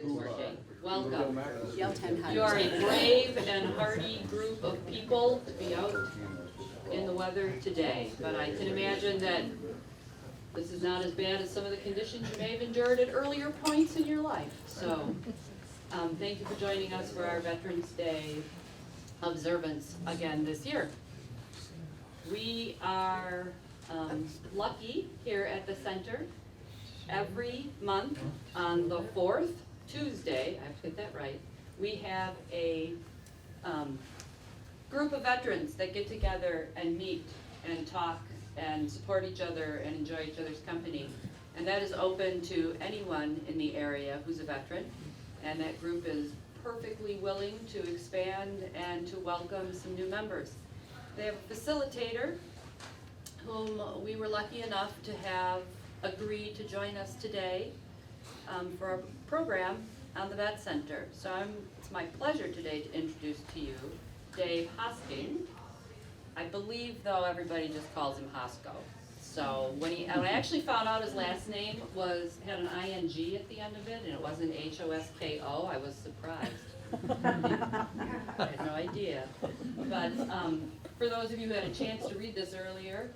It's working. Welcome. Yell 10 times. You are a brave and hardy group of people to be out in the weather today. But I can imagine that this is not as bad as some of the conditions you may have endured at earlier points in your life. So thank you for joining us for our Veterans Day observance again this year. We are lucky here at the center. Every month on the 4th Tuesday, I have to get that right, we have a group of veterans that get together and meet and talk and support each other and enjoy each other's company. And that is open to anyone in the area who's a veteran. And that group is perfectly willing to expand and to welcome some new members. They have a facilitator whom we were lucky enough to have agree to join us today for a program on the Vet Center. So it's my pleasure today to introduce to you Dave Hosking. I believe, though, everybody just calls him Hosko. So when I actually found out his last name had an ing at the end of it, and it wasn't Hosko, I was surprised. I had no idea. But for those of you who had a chance to read this earlier,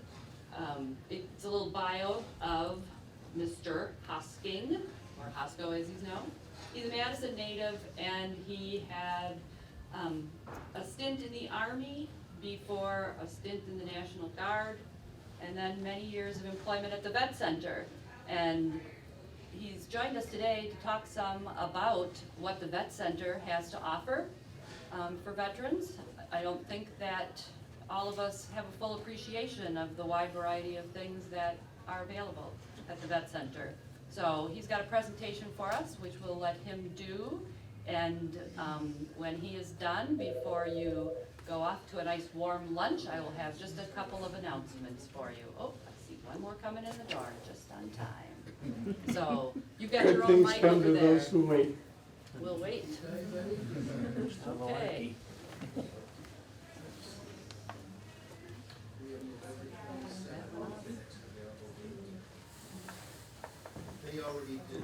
it's a little bio of Mr. Hosking, or Hosko as he's known. He's a Madison native, and he had a stint in the Army before a stint in the National Guard, and then many years of employment at the Vet Center. And he's joined us today to talk some about what the Vet Center has to offer for veterans. I don't think that all of us have a full appreciation of the wide variety of things that are available at the Vet Center. So he's got a presentation for us, which we'll let him do. And when he is done, before you go off to a nice warm lunch, I will have just a couple of announcements for you. Oh, I see one more coming in the door just on time. So you've got your own mic over there. Those who wait. We'll wait. Okay. They already did.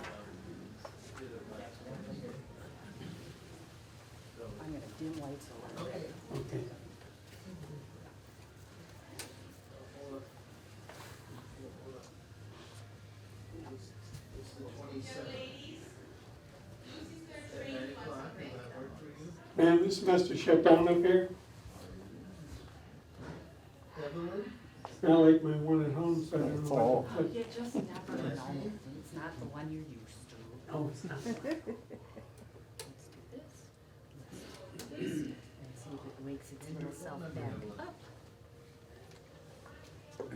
I'm gonna dim lights a little bit. Okay. It's the 27th. At 9 o'clock, will that work for you? Man, this must have shut down up here. Evelyn? It's not like my one at home, so I don't know what. You just never know. It's not the one you're used to. Oh, it's not. Let's do this. Let's do this. And see if it wakes its little self back up. 873-6001.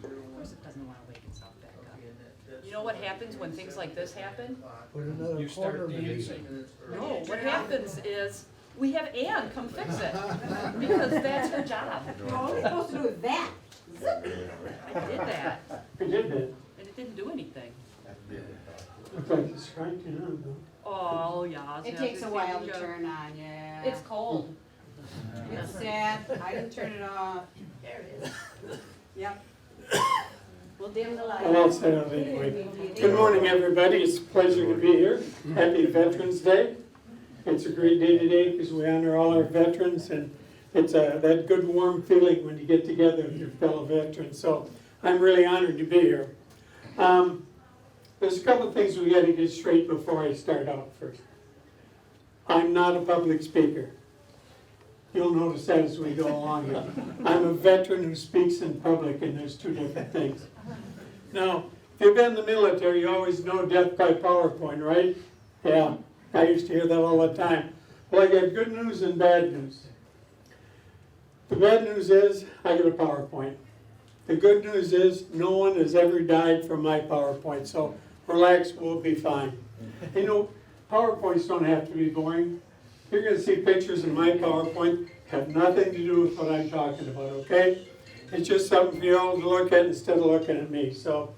Of course, it doesn't want to wake itself back up. Okay, and that's You know what happens when things like this happen? Put another You quarter start minute. dancing. minutes early. No, what happens is we have Ann come fix it because that's her job. You're only supposed to do that. I did that, I did that. and it didn't do anything. Looks like it's striking on though. Oh, yeah. It takes a while to turn on, yeah. It's cold. It's sad, I didn't turn it off. There it is. Yep. We'll dim the light. Well, I'll say that anyway. Good morning, everybody. It's a pleasure to be here. Happy Veterans Day. It's a great day today because we honor all our veterans, and it's that good warm feeling when you get together with your fellow veterans. So I'm really honored to be here. There's a couple of things we got to get straight before I start out first. I'm not a public speaker. You'll notice that as we go along here. I'm a veteran who speaks in public, and there's two different things. Now, if you've been in the military, you always know death by PowerPoint, right? Yeah, I used to hear that all the time. Well, I got good news and bad news. The bad news is I got a PowerPoint. The good news is no one has ever died from my PowerPoint, so relax, we'll be fine. You know, PowerPoints don't have to be boring. You're going to see pictures in my PowerPoint have nothing to do with what I'm talking about, okay? It's just something for you all to look at instead of looking at me. So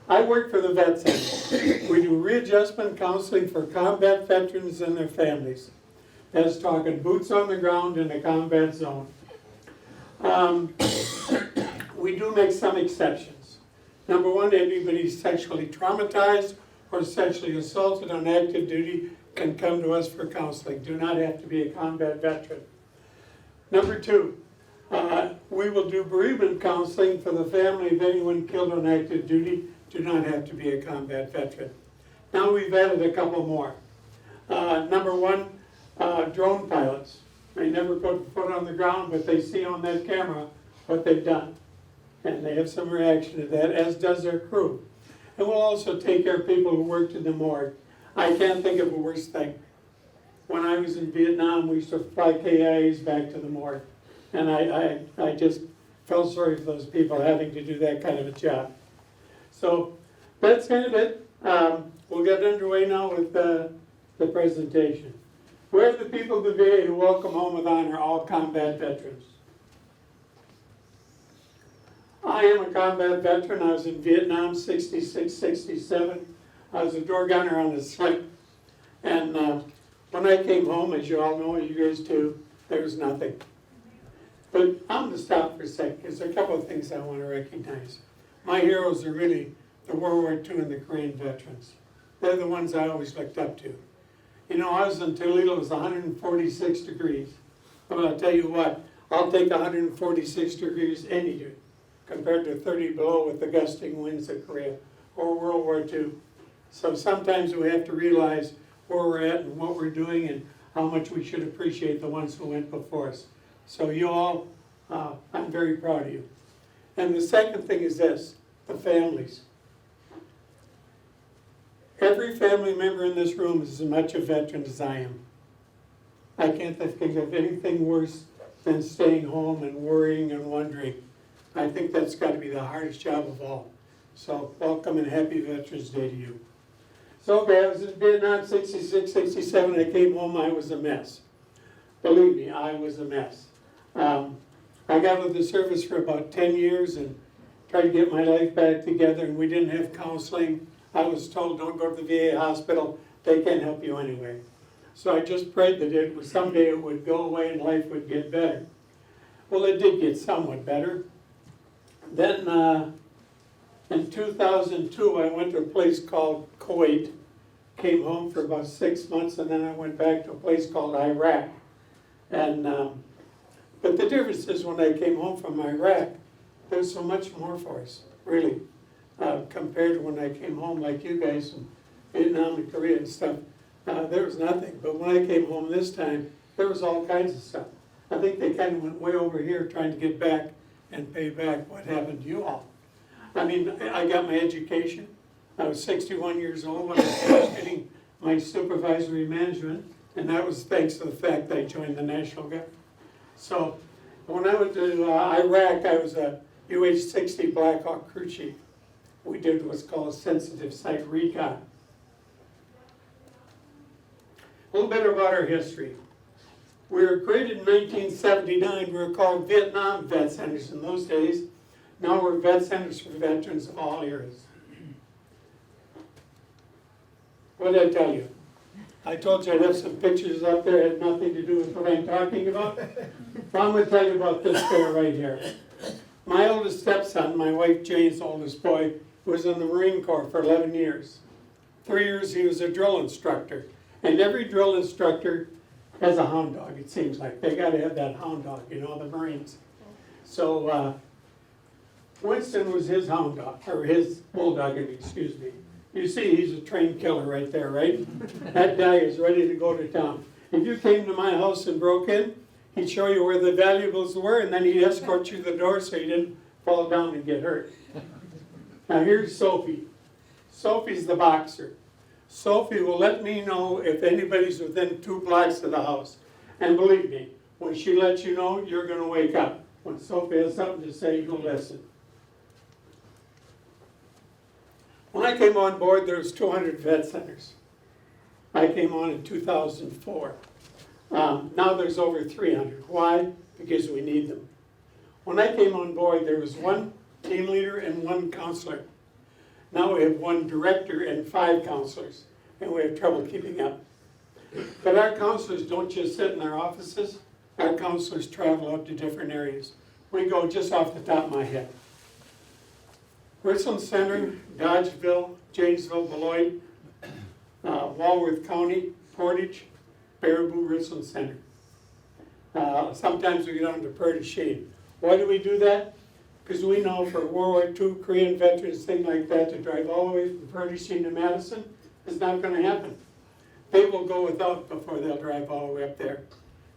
I work for the Vet Center. We do readjustment counseling for combat veterans and their families. That's talking boots on the ground in a combat zone. We do make some exceptions. Number one, anybody sexually traumatized or sexually assaulted on active duty can come to us for counseling. Do not have to be a combat veteran. Number 2, we will do bereavement counseling for the family of anyone killed on active duty. Do not have to be a combat veteran. Now we've added a couple more. Number 1, drone pilots. They never put foot on the ground, but they see on that camera what they've done. And they have some reaction to that, as does their crew. And we'll also take care of people who worked in the morgue. I can't think of a worse thing. When I was in Vietnam, we used to fly KIAs back to the morgue. And I just felt sorry for those people having to do that kind of a job. So that's kind of it. We'll get underway now with the presentation. We have the people of the VA who welcome home with honor all combat veterans. I am a combat veteran. I was in Vietnam, 66, 67. I was a door gunner on a slip. And when I came home, as you all know, you guys too, there was nothing. But I'm going to stop for a second because there are a couple of things I want to recognize. My heroes are really the World War II and the Korean veterans. They're the ones I always looked up to. You know, I was in Toledo, it was 146 degrees. But I'll tell you what, I'll take 146 degrees any day compared to 30 below with the gusting winds of Korea or World War II. So sometimes we have to realize where we're at and what we're doing and how much we should appreciate the ones who went before us. So you all, I'm very proud of you. And the second thing is this, the families. Every family member in this room is as much a veteran as I am. I can't think of anything worse than staying home and worrying and wondering. I think that's got to be the hardest job of all. So welcome and happy Veterans Day to you. So okay, I was in Vietnam, 66, 67. I came home, I was a mess. Believe me, I was a mess. I got with the service for about 10 years and tried to get my life back together, and we didn't have counseling. I was told, don't go to the VA hospital, they can't help you anyway. So I just prayed that someday it would go away and life would get better. Well, it did get somewhat better. Then in 2002, I went to a place called Kuwait, came home for about 6 months, and then I went back to a place called Iraq. And but the difference is when I came home from Iraq, there's so much more for us, really, compared to when I came home like you guys from Vietnam and Korea and stuff. There was nothing, but when I came home this time, there was all kinds of stuff. I think they kind of went way over here trying to get back and pay back what happened to you all. I mean, I got my education. I was 61 years old when I was getting my supervisory management, and that was thanks to the fact that I joined the National Guard. So when I went to Iraq, I was a UH-60 Black Hawk crew chief. We did what's called a sensitive site recon. A little bit about our history. We were created in 1979. We were called Vietnam Vet Centers in those days. Now we're vet centers for veterans of all eras. What did I tell you? I told you I'd have some pictures up there that had nothing to do with what I'm talking about. Well, I'm going to tell you about this bear right here. My oldest stepson, my wife Jane's oldest boy, was in the Marine Corps for 11 years. 3 years he was a drill instructor. And every drill instructor has a hound dog, it seems like. They got to have that hound dog, you know, the Marines. So Winston was his hound dog, or his bulldog, excuse me. You see, he's a trained killer right there, right? That guy is ready to go to town. If you came to my house and broke in, he'd show you where the valuables were, and then he'd escort you to the door so you didn't fall down and get hurt. Now here's Sophie. Sophie's the boxer. Sophie will let me know if anybody's within 2 blocks of the house. And believe me, when she lets you know, you're going to wake up. When Sophie has something to say, you'll listen. When I came on board, there was 200 vet centers. I came on in 2004. Now there's over 300. Why? Because we need them. When I came on board, there was 1 team leader and 1 counselor. Now we have 1 director and 5 counselors, and we have trouble keeping up. But our counselors don't just sit in their offices. Our counselors travel out to different areas. We go just off the top of my head. Richland Center, Dodgeville, Janesville, Beloit, Walworth County, Portage, Baraboo, Richland Center. Sometimes we get on to Portage Sheen. Why do we do that? Because we know for World War II, Korean veterans, things like that, to drive all the way from Portage Sheen to Madison is not going to happen. They will go without before they'll drive all the way up there.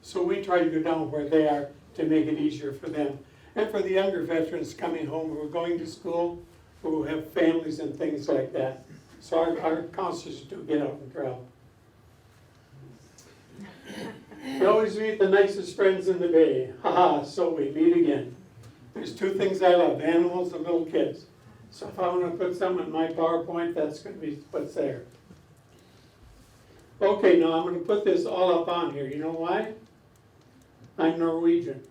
So we try to go down where they are to make it easier for them. And for the younger veterans coming home who are going to school, who have families and things like that. So our counselors do get out and travel. We always meet the nicest friends in the Bay. Haha, so we meet again. There's two things I love, animals and little kids. So if I want to put something in my PowerPoint, that's going to be what's there. Okay, now I'm going to put this all up on here. You know why? I'm Norwegian.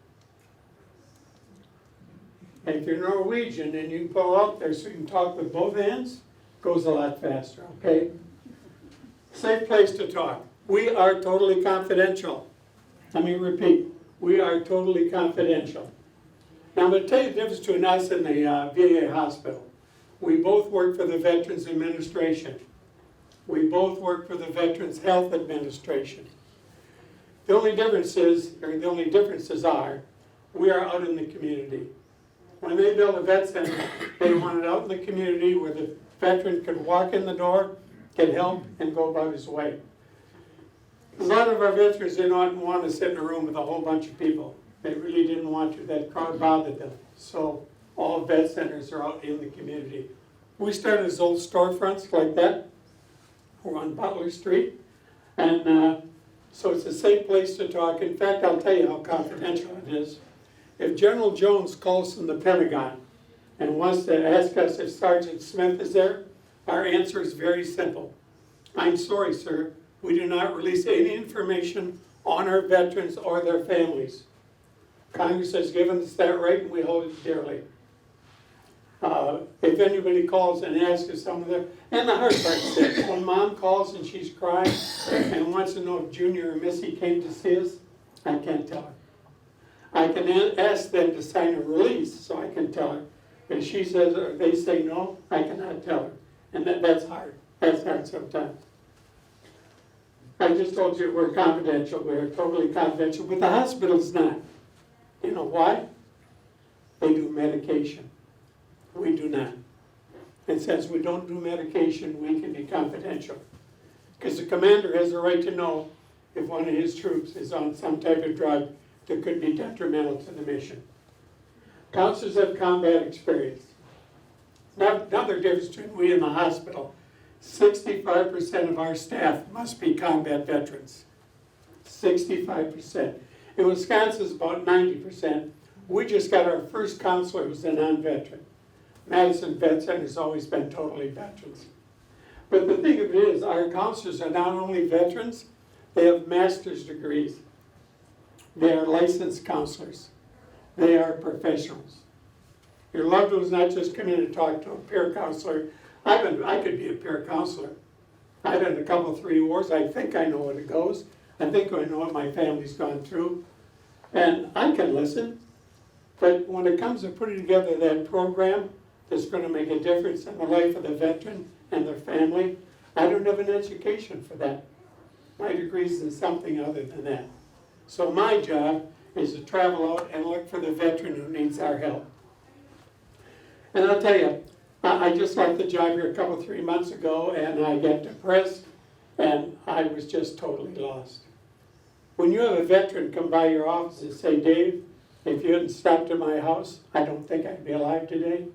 And if you're Norwegian and you can pull out there so you can talk with both hands, it goes a lot faster, okay? Safe place to talk. We are totally confidential. Let me repeat. We are totally confidential. Now I'm going to tell you the difference between us and the VA hospital. We both work for the Veterans Administration. We both work for the Veterans Health Administration. The only differences are, we are out in the community. When they build a vet center, they want it out in the community where the veteran could walk in the door, get help, and go about his way. A lot of our veterans did not want to sit in a room with a whole bunch of people. They really didn't want to. That crowd bothered them. So all vet centers are out in the community. We started as old storefronts like that. We're on Butler Street. And so it's a safe place to talk. In fact, I'll tell you how confidential it is. If General Jones calls from the Pentagon and wants to ask us if Sergeant Smith is there, our answer is very simple. I'm sorry, sir. We do not release any information on our veterans or their families. Congress has given us that right and we hold it dearly. If anybody calls and asks if some of their, and the hard part is this, when mom calls and she's crying and wants to know if Junior or Missy came to see us, I can't tell her. I can ask them to sign a release so I can tell her. If she says or they say no, I cannot tell her. And that's hard. That's hard sometimes. I just told you we're confidential. We're totally confidential, but the hospital's not. You know why? They do medication. We do not. And since we don't do medication, we can be confidential. Because the commander has a right to know if one of his troops is on some type of drug that could be detrimental to the mission. Counselors have combat experience. Now, another difference between we and the hospital, 65% of our staff must be combat veterans. 65%. In Wisconsin, it's about 90%. We just got our first counselor who's a non-veteran. Madison Vet Center has always been totally veterans. But the thing of it is, our counselors are not only veterans, they have master's degrees. They are licensed counselors. They are professionals. Your loved one's not just come in and talk to a peer counselor. I could be a peer counselor. I've been in a couple, 3 wars. I think I know what it goes. I think I know what my family's gone through. And I can listen. But when it comes to putting together that program that's going to make a difference in the life of the veteran and their family, I don't have an education for that. My degree's in something other than that. So my job is to travel out and look for the veteran who needs our help. And I'll tell you, I just left the job here a couple, 3 months ago, and I got depressed, and I was just totally lost. When you have a veteran come by your office and say, Dave, if you hadn't stopped at my house, I don't think I'd be alive today.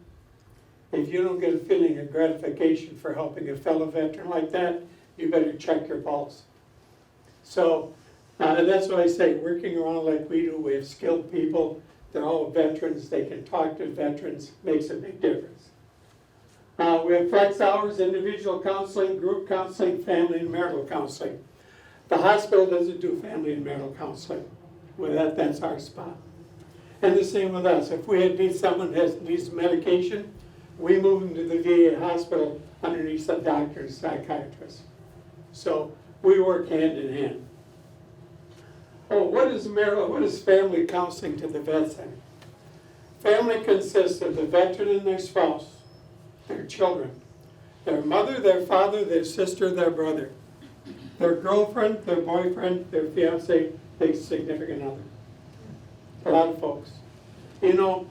If you don't get a feeling of gratification for helping a fellow veteran like that, you better check your pulse. So that's what I say, working around like we do, we have skilled people, they're all veterans, they can talk to veterans, makes a big difference. We have flex hours, individual counseling, group counseling, family and marital counseling. The hospital doesn't do family and marital counseling. Well, that's our spot. And the same with us. If we need someone who needs medication, we move them to the VA hospital underneath a doctor and psychiatrist. So we work hand in hand. Oh, what is family counseling to the vet center? Family consists of the veteran and their spouse, their children, Their mother, their father, their sister, their brother, their girlfriend, their boyfriend, their fiance, their significant other. A lot of folks. You know,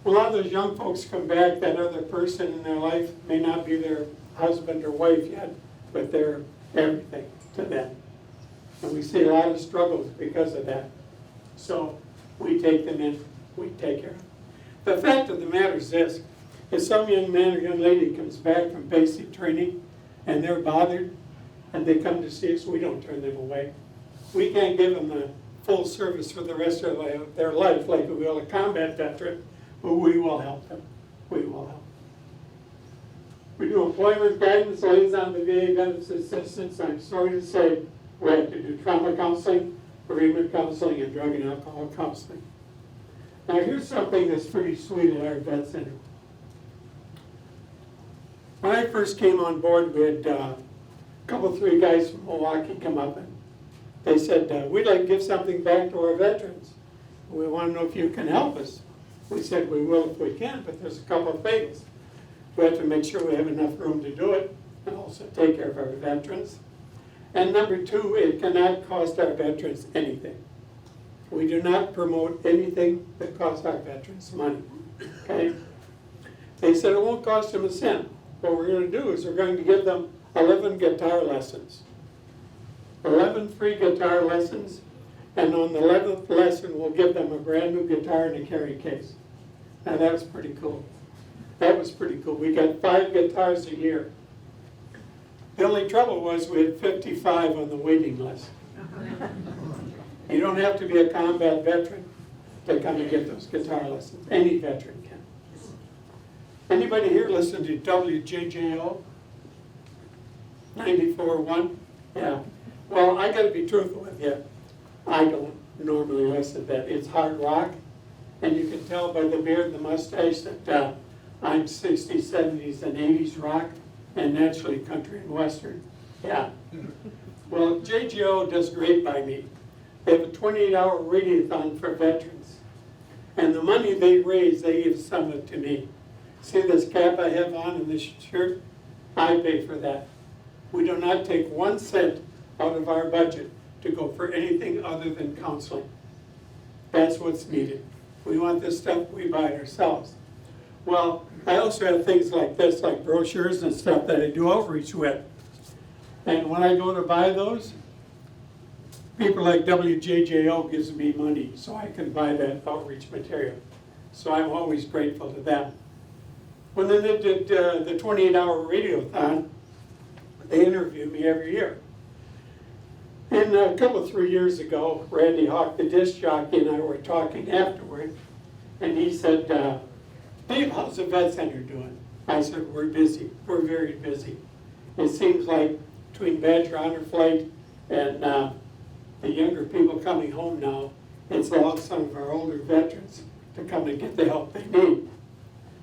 a lot of those young folks come back, that other person in their life may not be their husband or wife yet, but they're everything to them. And we see a lot of struggles because of that. So we take them in, we take care of them. The fact of the matter is this, if some young man or young lady comes back from basic training and they're bothered and they come to see us, we don't turn them away. We can't give them the full service for the rest of their life like we will a combat veteran, but we will help them. We will help. We do employment guidance, liaison to VA benefits assistance. I'm sorry to say we have to do trauma counseling, bereavement counseling, and drug and alcohol counseling. Now here's something that's pretty sweet at our vet center. When I first came on board, we had three guys from Milwaukee come up and they said, we'd like to give something back to our veterans. We want to know if you can help us. We said we will if we can, but there's a couple of things. We have to make sure we have enough room to do it and also take care of our veterans. And number two, it cannot cost our veterans anything. We do not promote anything that costs our veterans money, okay? They said it won't cost them a cent. What we're going to do is we're going to give them 11 guitar lessons. 11 free guitar lessons, and on the 11th lesson we'll give them a brand new guitar and a carry case. Now that was pretty cool. That was pretty cool. We got 5 guitars a year. The only trouble was we had 55 on the waiting list. You don't have to be a combat veteran to come and get those guitar lessons. Any veteran can. Anybody here listen to WJJO? 94.1? Yeah. Well, I gotta be truthful with you. I don't normally listen to that. It's hard rock, and you can tell by the beard and the mustache that I'm 60s, 70s, and 80s rock, and naturally country and western. Yeah. Well, JGO does great by me. They have a 28-hour radiothon for veterans. And the money they raise, they give some of it to me. See this cap I have on and this shirt? I pay for that. We do not take 1 cent out of our budget to go for anything other than counseling. That's what's needed. We want this stuff, we buy it ourselves. Well, I also have things like this, like brochures and stuff that I do outreach with. And when I go to buy those, people like WJJO gives me money so I can buy that outreach material. So I'm always grateful to them. When they did the 28-hour radiothon, they interview me every year. And a couple, 3 years ago, Randy Hawk, the disc jockey, and I were talking afterward, and he said, Dave, how's the vet center doing? I said, we're busy. We're very busy. It seems like between Badger Honor Flight and the younger people coming home now, it's allowed some of our older veterans to come and get the help they need.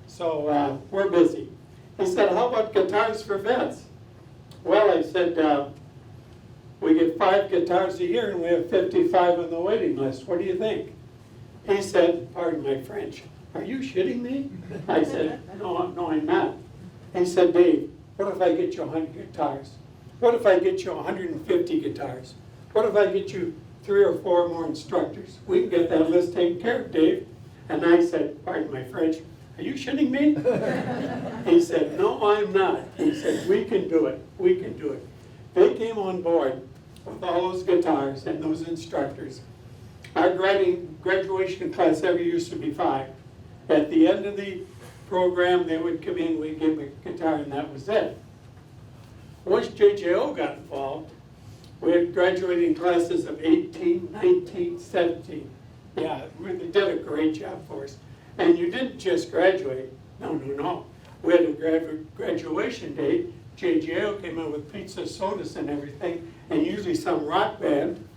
So we're busy. He said, how about guitars for vets? Well, I said, we get 5 guitars a year and we have 55 on the waiting list. What do you think? He said, pardon my French, are you shitting me? I said, no, I'm not. He said, Dave, what if I get you 100 guitars? What if I get you 150 guitars? What if I get you 3 or 4 more instructors? We can get that list taken care of, Dave. And I said, pardon my French, are you shitting me? He said, no, I'm not. He said, we can do it. We can do it. They came on board with all those guitars and those instructors. Our graduation class every year used to be 5. At the end of the program, they would come in, we'd give them a guitar, and that was it. Once JJO got involved, we had graduating classes of 18, 19, 17. Yeah, they did a great job for us. And you didn't just graduate. No. We had a graduation day. JJO came in with pizza, sodas, and everything, and usually some rock band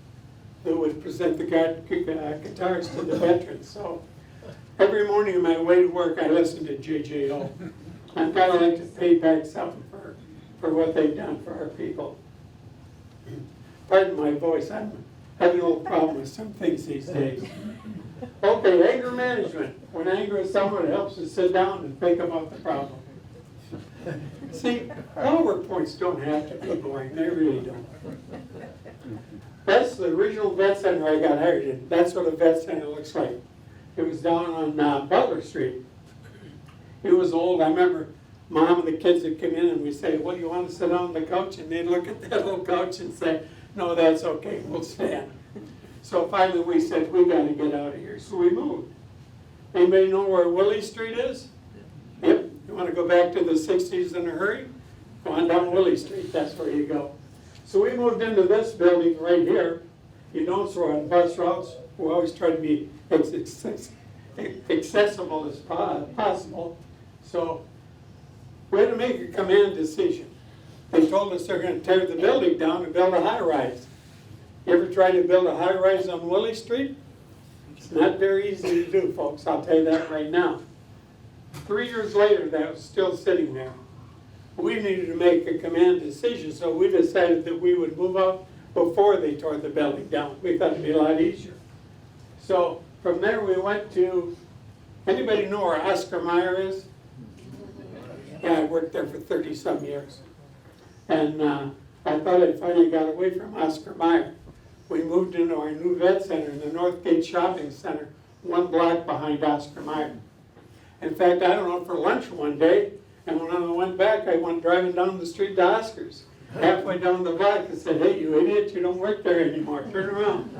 that would present the guitars to the veterans. So every morning on my way to work, I listened to JJO. I'm kind of like to pay back something for what they've done for our people. Pardon my voice, I'm having a little problem with some things these days. Okay, anger management. When anger is someone, it helps us sit down and think about the problem. See, PowerPoints don't have to be boring, they really don't. That's the original vet center I got hired in. That's what a vet center looks like. It was down on Butler Street. It was old. I remember Mom and the kids would come in and we'd say, well, you want to sit on the couch? And they'd look at that little couch and say, no, that's okay, we'll stand. So finally we said, we got to get out of here. So we moved. Anybody know where Willie Street is? Yep. You want to go back to the 60s in a hurry? Go on down Willie Street, that's where you go. So we moved into this building right here. You notice we're on bus routes. We always try to be as accessible as possible. So we had to make a command decision. They told us they're going to tear the building down and build a high-rise. You ever tried to build a high-rise on Willie Street? It's not very easy to do, folks, I'll tell you that right now. 3 years later, that was still sitting there. We needed to make a command decision, so we decided that we would move out before they tore the building down. We thought it'd be a lot easier. So from there we went to, anybody know where Oscar Mayer is? Yeah, I worked there for 30-some years. And I thought I finally got away from Oscar Mayer. We moved into our new vet center in the Northgate Shopping Center, 1 block behind Oscar Mayer. In fact, I don't know, for lunch one day, and when I went back, I went driving down the street to Oscar's. Halfway down the block, I said, hey, you idiot, you don't work there anymore, turn around.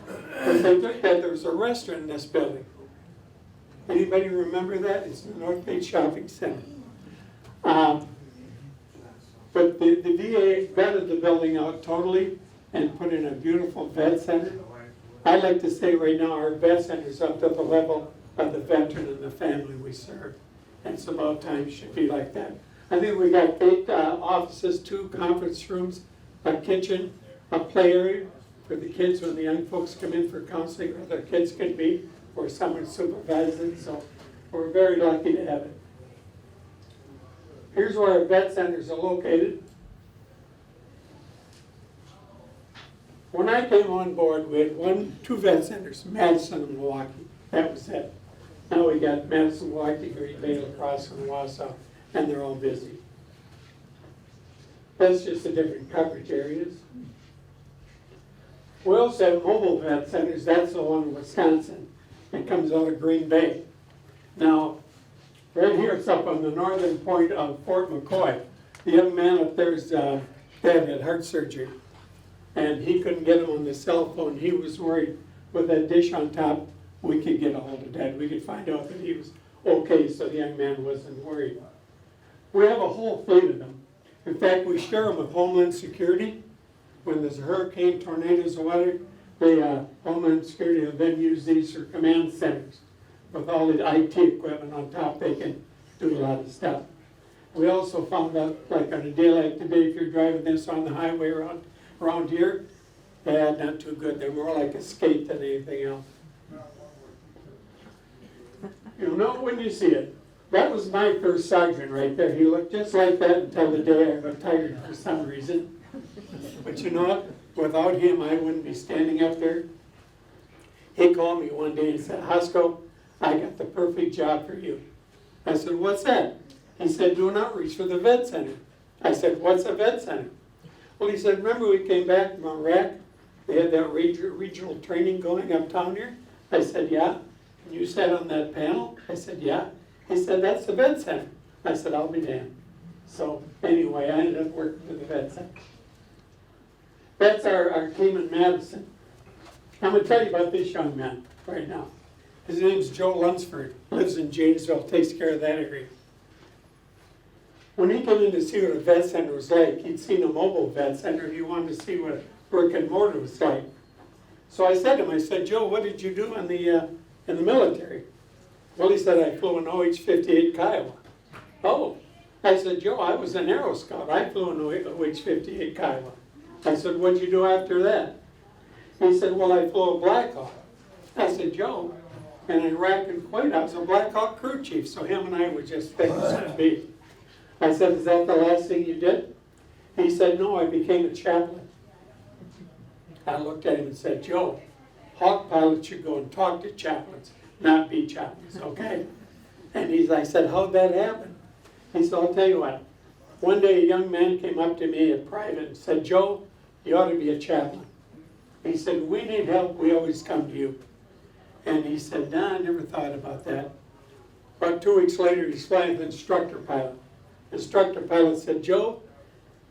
But they took that, there was a restaurant in this building. Anybody remember that? It's the Northgate Shopping Center. But the VA vetted the building out totally and put in a beautiful vet center. I like to say right now our vet center is up to the level of the veteran and the family we serve. And it's about time it should be like that. I think we got 8 offices, 2 conference rooms, a kitchen, a play area for the kids when the young folks come in for counseling, or their kids can be, or someone supervising. So we're very lucky to have it. Here's where our vet centers are located. When I came on board, we had 2 vet centers, Madison and Milwaukee. That was it. Now we got Madison, Milwaukee, Green Bay, La Crosse, and Wausau, and they're all busy. That's just the different coverage areas. We also have mobile vet centers. That's the one in Wisconsin. It comes out of Green Bay. Now, right here, it's up on the northern point of Fort McCoy. The young man up there's dad had heart surgery, and he couldn't get him on the cell phone. He was worried with that dish on top, we could get a hold of Dad. We could find out that he was okay, so the young man wasn't worried. We have a whole fleet of them. In fact, we share them with Homeland Security. When there's a hurricane, tornadoes, or whatever, Homeland Security will then use these for command centers. With all the IT equipment on top, they can do a lot of stuff. We also found out, like on a day like today, if you're driving this on the highway around here, not too good. They're more like a skate than anything else. You'll know when you see it. That was my first sergeant right there. He looked just like that until the day I retired for some reason. But you know what? Without him, I wouldn't be standing up there. He called me one day and said, Hosko, I got the perfect job for you. I said, what's that? He said, do an outreach for the vet center. I said, what's a vet center? Well, he said, remember we came back from Iraq? They had that regional training going uptown here? I said, yeah. And you sat on that panel? I said, yeah. He said, that's the vet center. I said, I'll be damned. So anyway, I ended up working for the vet center. That's our team in Madison. I'm going to tell you about this young man right now. His name's Joe Lunsford. Lives in Janesville, takes care of that area. When he came in to see what a vet center was like, he'd seen a mobile vet center, and he wanted to see what brick and mortar was like. So I said to him, I said, Joe, what did you do in the military? Well, he said, I flew an OH-58 Kiowa. Oh, I said, Joe, I was an Aero Scout. I flew an OH-58 Kiowa. I said, what'd you do after that? He said, well, I flew a Black Hawk. I said, Joe, in Iraq and Kuwait, I was a Black Hawk crew chief, so him and I were just thick as could be. I said, is that the last thing you did? He said, no, I became a chaplain. I looked at him and said, Joe, Hawk pilots should go and talk to chaplains, not be chaplains, okay? And I said, how'd that happen? He said, I'll tell you what. One day a young man came up to me in private and said, Joe, you ought to be a chaplain. He said, we need help, we always come to you. And he said, nah, I never thought about that. About 2 weeks later, he's flying the instructor pilot. Instructor pilot said, Joe,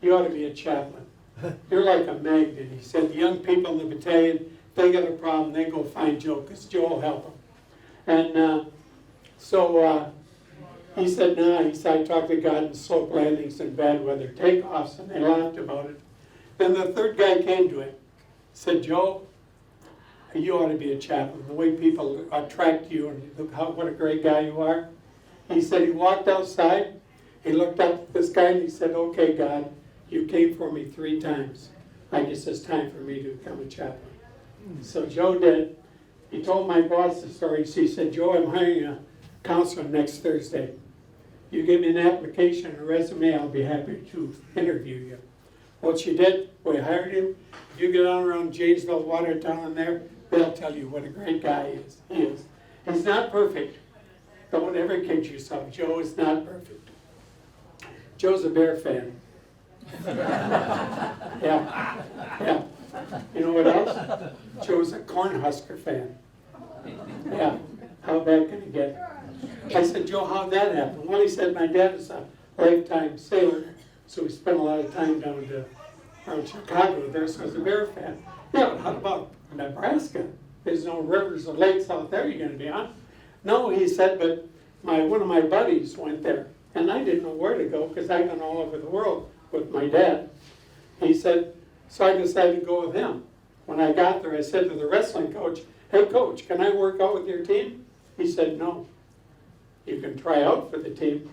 you ought to be a chaplain. You're like a magnet. He said, the young people in the battalion, if they got a problem, they go find Joe, because Joe will help them. And so he said, nah, he said, I talked to God in slope landings and bad weather takeoffs, and they laughed about it. Then the third guy came to him, said, Joe, you ought to be a chaplain. The way people attract you and look what a great guy you are. He said he walked outside, he looked up at this guy and he said, okay, God, you came for me 3 times. I guess it's time for me to become a chaplain. So Joe did. He told my boss the story. He said, Joe, I'm hiring a counselor next Thursday. You give me an application and a resume, I'll be happy to interview you. What she did, we hired him. If you get on around Janesville, Watertown and there, they'll tell you what a great guy he is. He's not perfect. Don't ever kid yourself. Joe is not perfect. Joe's a Bear fan. Yeah. You know what else? Joe's a Cornhusker fan. Yeah. How bad can it get? I said, Joe, how'd that happen? Well, he said, my dad is a lifetime sailor, so we spent a lot of time down around Chicago there, so I was a Bear fan. Yeah, but how about Nebraska? There's no rivers or lakes out there you're going to be on. No, he said, but one of my buddies went there, and I didn't know where to go because I've been all over the world with my dad. He said, so I decided to go with him. When I got there, I said to the wrestling coach, hey, coach, can I work out with your team? He said, no. You can try out for the team.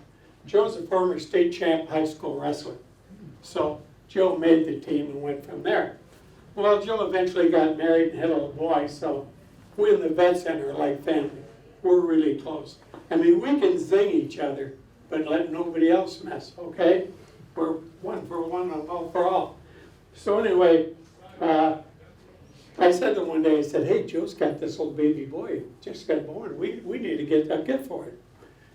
Joe's a former state champ high school wrestler. So Joe made the team and went from there. Well, Joe eventually got married and had a little boy, so we in the vet center are like family. We're really close. I mean, we can zing each other, but let nobody else mess, okay? We're one for one and all for all. So anyway, I said to him one day, I said, hey, Joe's got this little baby boy, just got born. We need to get a gift for it.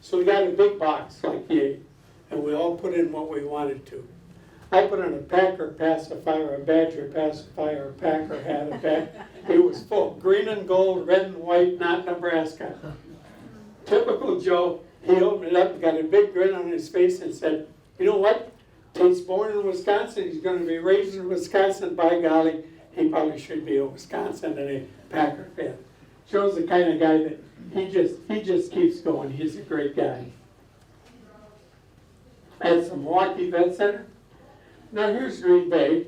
So we got a big box like yay, and we all put in what we wanted to. I put in a Packer pacifier, a Badger pacifier, a Packer hat, a bag. It was full, green and gold, red and white, not Nebraska. Typical Joe, he opened it up, got a big grin on his face and said, you know what? He's born in Wisconsin, he's going to be raised in Wisconsin, by golly, he probably should be a Wisconsin and a Packer fan. Joe's the kind of guy that he just keeps going. He's a great guy. At the Milwaukee Vet Center. Now here's Green Bay.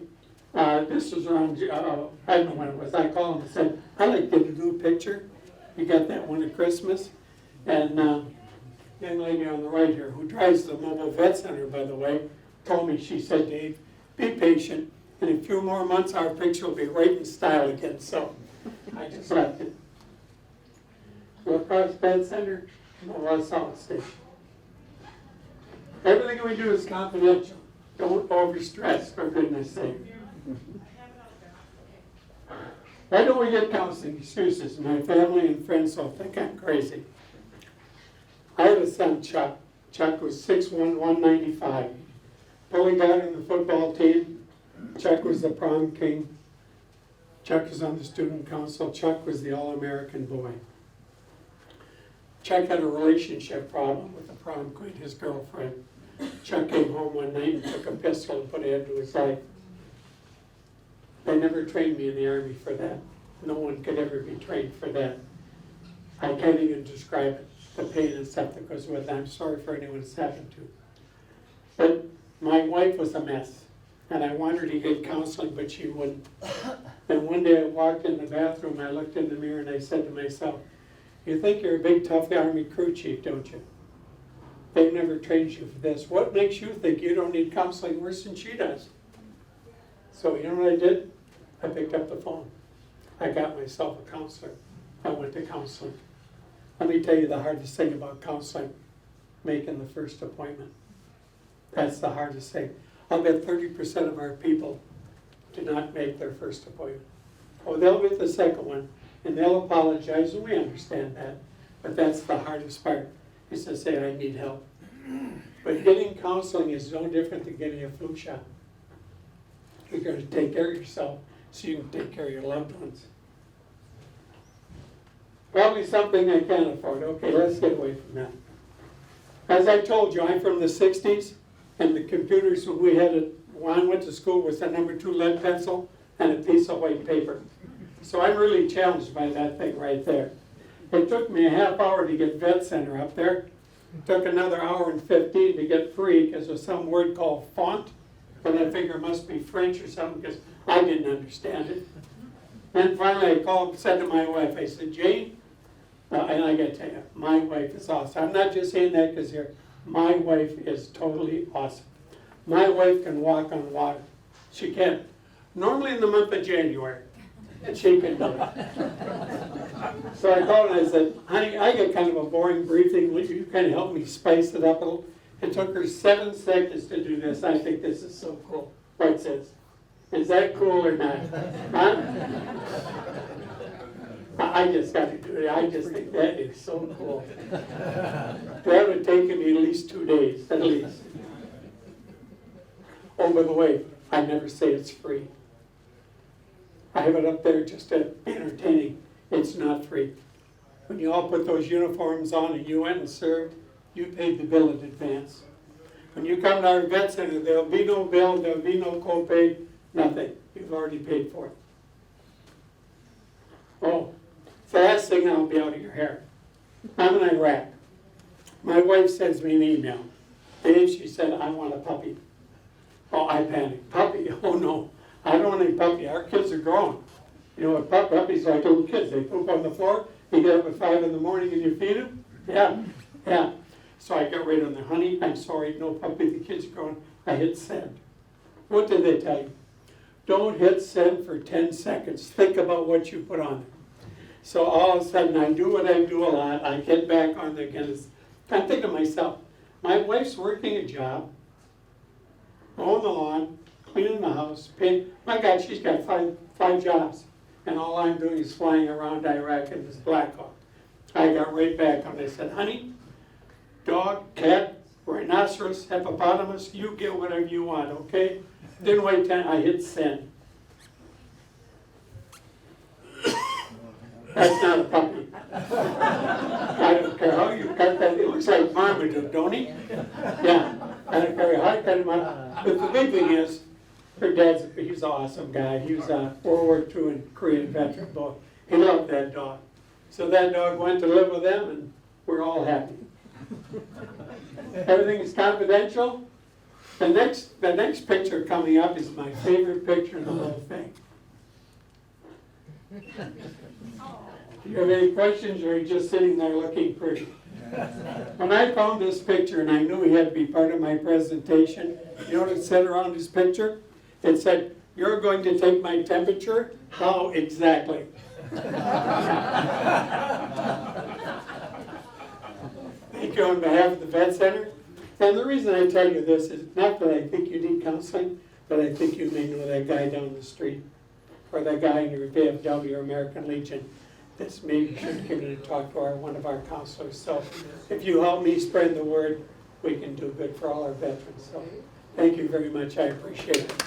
This was around, I don't know when it was. I called him and said, I'd like to get a new picture. You got that one at Christmas. And young lady on the right here, who drives the mobile vet center, by the way, told me, she said, Dave, be patient. In a few more months, our picture will be right in style again. So I just left it. La Crosse Vet Center, La Salle Station. Everything we do is confidential. Don't overstress, for goodness sake. Why don't we get counseling excuses? My family and friends will think I'm crazy. I had a son, Chuck. Chuck was 6'1", 195. Bully got in the football team. Chuck was the prom king. Chuck was on the student council. Chuck was the all-American boy. Chuck had a relationship problem with the prom queen, his girlfriend. Chuck came home one night and took a pistol and put it into his life. They never trained me in the Army for that. No one could ever be trained for that. I can't even describe it, the pain and stuff that goes with it. I'm sorry for anyone it's happened to. But my wife was a mess, and I wanted her to get counseling, but she wouldn't. And one day I walked in the bathroom, I looked in the mirror, and I said to myself, you think you're a big, tough Army crew chief, don't you? They've never trained you for this. What makes you think you don't need counseling worse than she does? So you know what I did? I picked up the phone. I got myself a counselor. I went to counseling. Let me tell you the hardest thing about counseling, making the first appointment. That's the hardest thing. I'll bet 30% of our people do not make their first appointment. Oh, they'll get the second one, and they'll apologize, and we understand that. But that's the hardest part, is to say, I need help. But getting counseling is no different than getting a flu shot. You're gonna take care of yourself so you can take care of your loved ones. Probably something I can't afford. Okay, let's get away from that. As I told you, I'm from the 60s, and the computers when we had it, when I went to school, was a number 2 lead pencil and a piece of white paper. So I'm really challenged by that thing right there. It took me a half hour to get Vet Center up there. It took another hour and 15 to get free because there's some word called font, but I figure it must be French or something because I didn't understand it. Then finally I called, said to my wife, I said, Jane, and I gotta tell you, my wife is awesome. I'm not just saying that because here, my wife is totally awesome. My wife can walk on water. She can. Normally in the month of January, and she can do it. So I called and I said, honey, I get kind of a boring briefing. Will you kind of help me spice it up a little? It took her 7 seconds to do this. I think this is so cool. What says? Is that cool or not? Huh? I just got to do it. I just think that is so cool. That would have taken me at least 2 days, at least. Oh, by the way, I never say it's free. I have it up there just to be entertaining. It's not free. When you all put those uniforms on and you went and served, you paid the bill in advance. When you come to our vet center, there'll be no bill, there'll be no copay, nothing. You've already paid for it. Oh, last thing, I'll be out of your hair. I'm in Iraq. My wife sends me an email. Dave, she said, I want a puppy. Oh, I panicked. Puppy? Oh no, I don't want any puppy. Our kids are grown. You know what puppies are like little kids. They poop on the floor. You get up at 5 in the morning and you feed them. Yeah. So I got right on there. Honey, I'm sorry, no puppy. The kids are grown. I hit send. What did they tell you? Don't hit send for 10 seconds. Think about what you put on there. So all of a sudden, I do what I do a lot. I get back on there again. I'm thinking to myself, my wife's working a job, mowing the lawn, cleaning the house, painting. My God, she's got five jobs. And all I'm doing is flying around Iraq in this Black Hawk. I got right back on. I said, honey, dog, cat, rhinoceros, hippopotamus, you get whatever you want, okay? Didn't wait 10, I hit send. That's not a puppy. I don't care how you cut that. It looks like Marmaduke, don't he? Yeah. I don't care how you cut him up. But the big thing is, her dad's, he's an awesome guy. He was a World War II and Korean veteran boy. He loved that dog. So that dog went to live with them and we're all happy. Everything is confidential. The next picture coming up is my favorite picture in the whole thing. Do you have any questions, or are you just sitting there looking pretty? When I found this picture and I knew he had to be part of my presentation, you know what it said around his picture? It said, you're going to take my temperature? How exactly? Thank you on behalf of the Vet Center. And the reason I tell you this is not that I think you need counseling, but I think you may know that guy down the street, or that guy in your VFW or American Legion. This maybe should come in and talk to one of our counselors. So if you help me spread the word, we can do good for all our veterans. So thank you very much. I appreciate it.